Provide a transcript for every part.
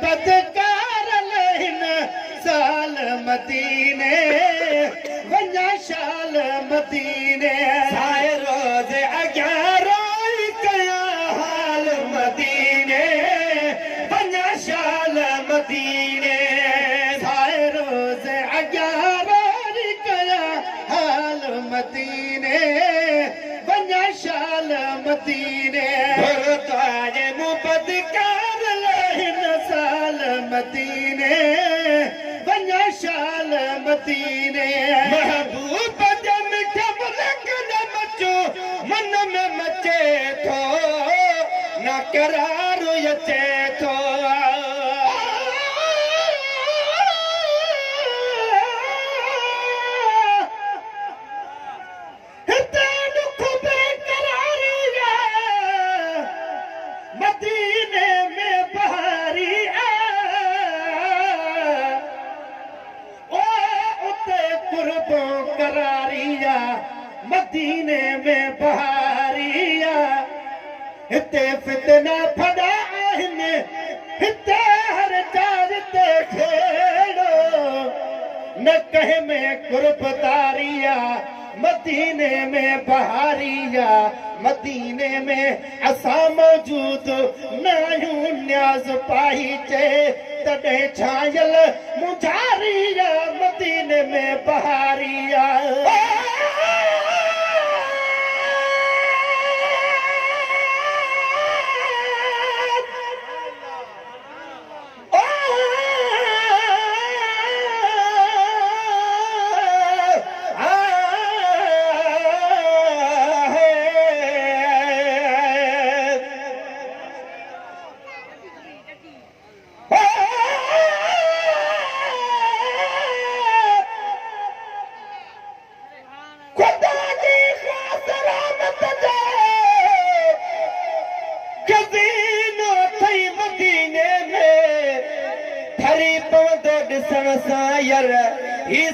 बदकार लहिन साल मदीने वञा शाल मदीने साए रोज़ अॻियारो कया हाल मदीने वञा शाल मदीने साए रोज़ अॻियारो कया हाल मदीने वञा शाल मदीने तारे मुबदकार लहिन साल मदीने वञा शाल मदीने महबूब जन ख़बर न मचो मन में मचे थो न करार अचे थो मदीने में बहारी ओ उते कुर्बो करारिया मदीने में बहारिया हिते फितना फड़ा आहिनि हिते हर चार ते खेड़ो न कहे में कुर्बदारिया मदीने में बहारिया मदीने में असां मौजूद नायूं न्याज़ पाई चे तॾहिं छायल मुझारिया मदीने में बहारिया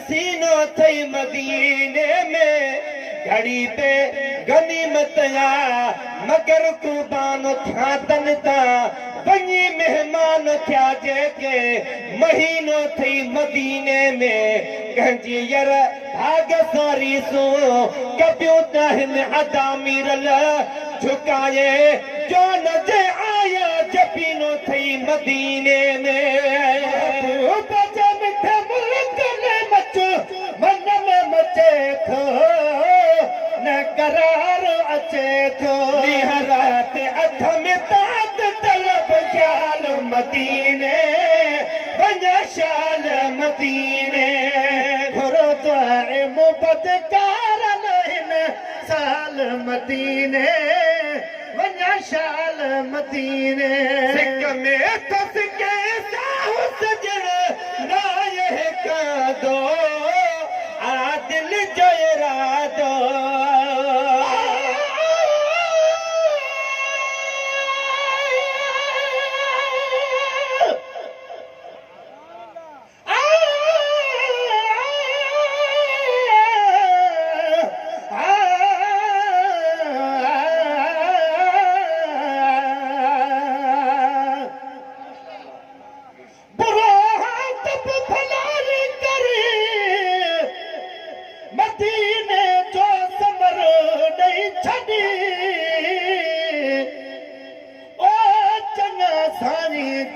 सीनो थई मदीने में घड़ी पे गनीमत या मगर कुर्बान था तन ता वञी मेहमान थिया जेके महीनो थई मदीने में गंजी यर भाग सारी सो कबियो तहन अदा मीरल झुकाए जो न जे आया जपीनो थई मदीने में मन में मचे थो न करार अचे थो निहरात अथ में तात तलब ख्याल मदीने वञा शाल मदीने घुरो द्वारे मुबदकार लहिन साल मदीने वञा शाल मदीने सिक में तस के साहु सजण नाये का दो आदिल जयरा दो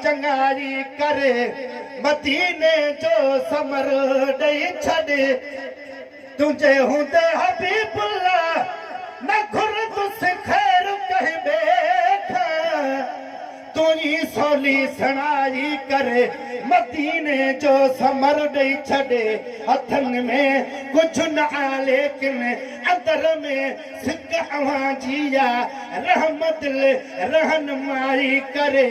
चंगारी करे मदीने जो समर दई छड़े तुझे हूंदे हबीबुल्लाह न घुर तुस खैर कह बैठा तुझी सोली सणाई करे मदीने जो समर दई छड़े हथन में कुछ न आ लेकिन अंदर में सिक आवाजिया रहमत रहनुमाई करे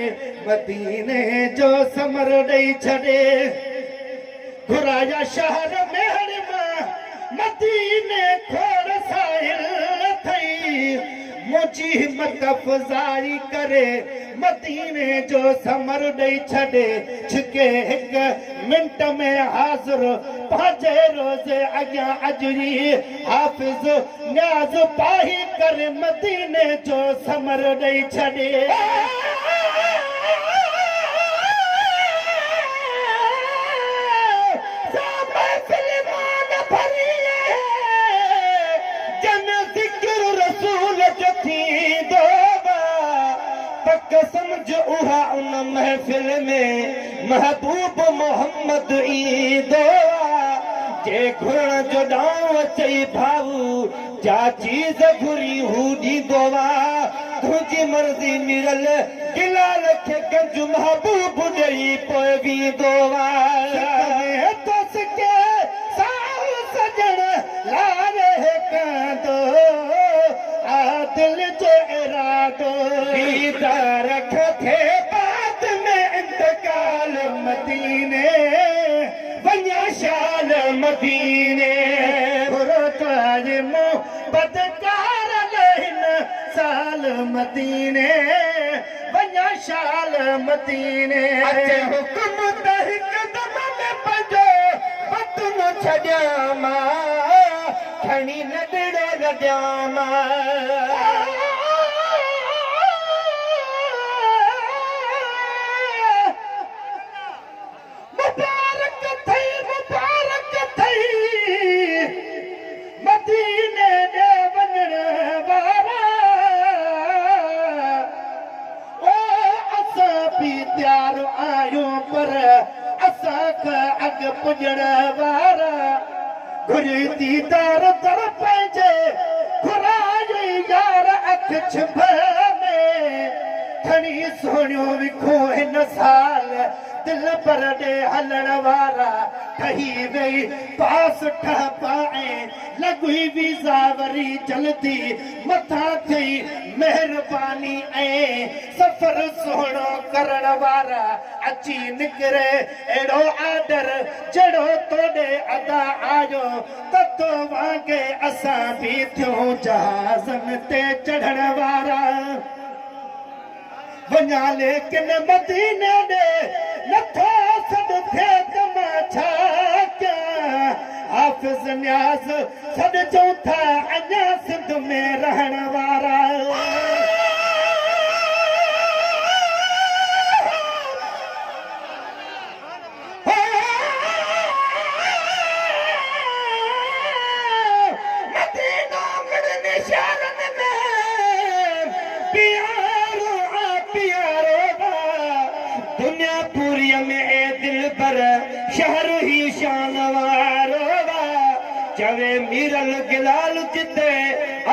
मदीने जो समर दई छड़े घुराया शहर में मदीने खोड़ साहिल थई मुझी हिम्मत अफ़ज़ाई करे मदीने जो समर दई छड़े छिके एक मिनट में हाज़िर पाजे रोज़े अॻियां अजरी हाफ़िज़ न्याज़ पाही करे मदीने जो समर दई छड़े कसम जो उहा उन महफिल में महबूब मोहम्मद ईंदो जे घुरण जो ॾांव चई भाऊ जा चीज़ घुरी हू ॾींदो तुंहिंजी मर्ज़ी मिरल गिलाल खे गंज महबूब ॾेई पोइ वेंदो सजण लारे कांदो दिल जो इरादो दीदार थे बाद में इंतकाल मदीने वञा शाल मदीने गुरुद्वार मोहब्बत कार लहिन साल मदीने वञा शाल मदीने अचे हुकुम त हिकु दम में पंहिंजो वतन छॾियां मां खणी नंढड़ो लॾियां मां मुबारक थई मदीने ॾे वञण वारा ओ असां बि तयार आहियूं पर असांखां अॻु पुॼण वारा घुरी दीदार दर पंहिंजे घुराई यार अख छिभ में खणी सोणियो विखो हिन साल दिल पर ॾे हलण वारा ठही वई पास ठह पाए लॻी वीज़ा वरी जल्दी मथां थी महिरबानी ऐं सफ़र सुहिणो करण वारा अची निकिरे अहिड़ो आदर जहिड़ो तोॾे अदा आयो त तो वांगे असां बि थियूं जहाज़नि ते चढ़ण वारा वञा लेकिन मदीने ॾे नथो सॾु थिए त मां छा कयां हाफ़िज़ न्याज़ सॾु चऊं था अञा सिंध में रहण वारा मदीना मिड़ने शहरन में दुनिया पूरी में ए दिल पर शहर ही शान वारो चवे मीरल गिलाल जिते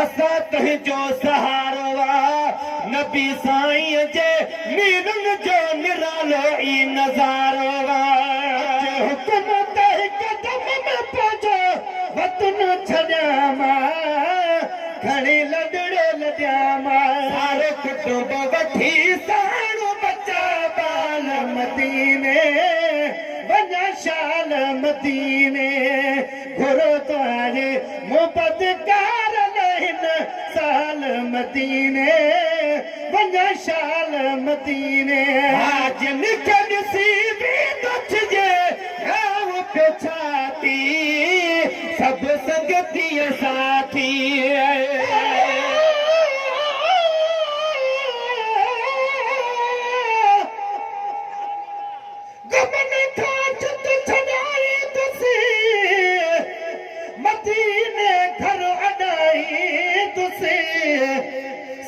असां तुंहिंजो सहारो नबी साईं जे मीरल जो निरालो ई नज़ारो हुकुम त हिकु दम में पंहिंजो वतन छॾियां मां घणी लॾड़ो लॾियां मां सारो कुटुंब वठी साणो बचा बाल मदीने वञा शाल मदीने गुरुद्वारे मोहब्बत कार लहिन साल मदीने वञा शाल मदीने आज निकल सी भी तुझे गाँव पे छाती सब संगती साथी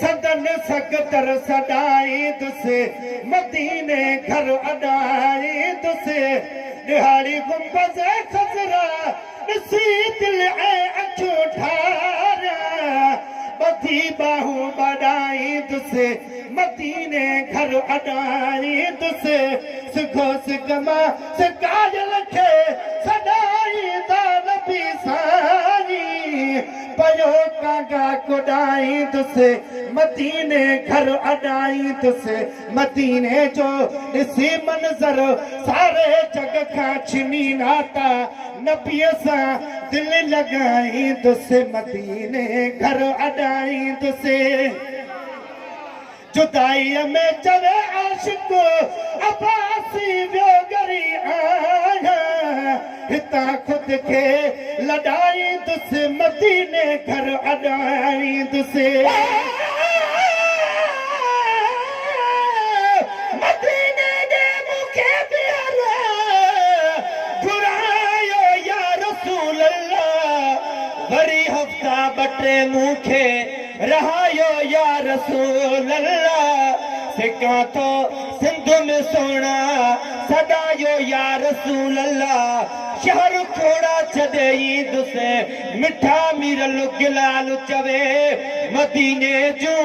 सदन सकतर सदाई तुसे मदीने घर अडाई तुसे दिहाड़ी गुंबद खजरा ॾिसी दिल ऐं अखियूं ठारिया ॿधी बाहूं बढ़ाई तुसे मदीने घर अडाई तुसे सिखो सिकमा सिकायल खे सदाई दान बि साई पयो कागा कुॾाई तुसे मदीने घर अडाई तुसे मदीने जो ॾिसी मंज़र सारे जग खां छिनी नाता नबीअ सां दिल लॻाई तुसे मदीने घर अडाई तुसे जुदाईअ में चवे आशिक़ अब्बासी वियो गरी आहियां हितां खुद खे लॾाई तुसे मदीने घर अडाई तुसे मदीने ॾे मूंखे घुरायो या रसूल अल्लाह वरी हफ़्ता ॿ टे मूंखे रहायो या रसूल अल्लाह सिका तो सिंध में सोना सदायो या रसूल अल्लाह शहर थोड़ा छदे ईद से मिठा मीरल गिलाल चवे मदीने जो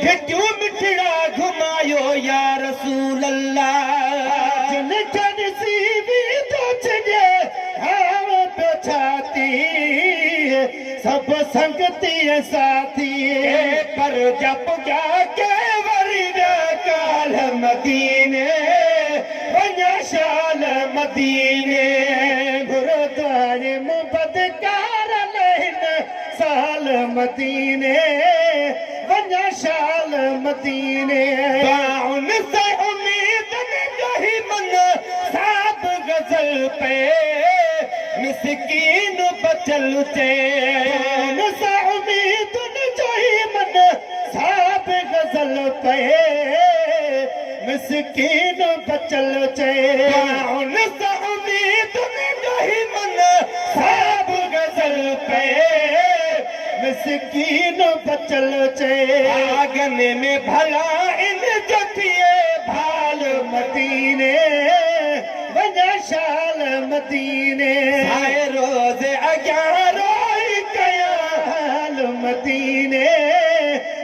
घिटियूं मिठड़ा घुमायो या रसूल अल्लाह जन सी भी तो छे हाव पे छाती सब संगती साथी पर जब जाके वरी काल मदीने वञा शाल मदीने गुरुद्वारे मुबदकार लहन साल मदीने वञा शाल मदीने बाउन से उम्मीद जो ही मन साब गजल पे मिसकीन बचल चे सा उम्मीद जो ही मन साब गजल पे मिसकीन बचल चे सा उम्मीद जो ही मन साब गजल पे मिसकीन बचल चे आगन में भला इन जतिए भाल मदीने वञा शाल मदीने आए रोज़ अॻियां रोई कयाल मदीने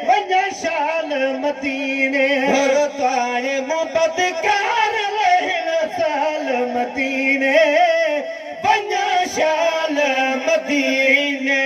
वञा शाल मदीने गुरुद्वारे मुबदकार लहन साल मदीने वञा शाल मदीने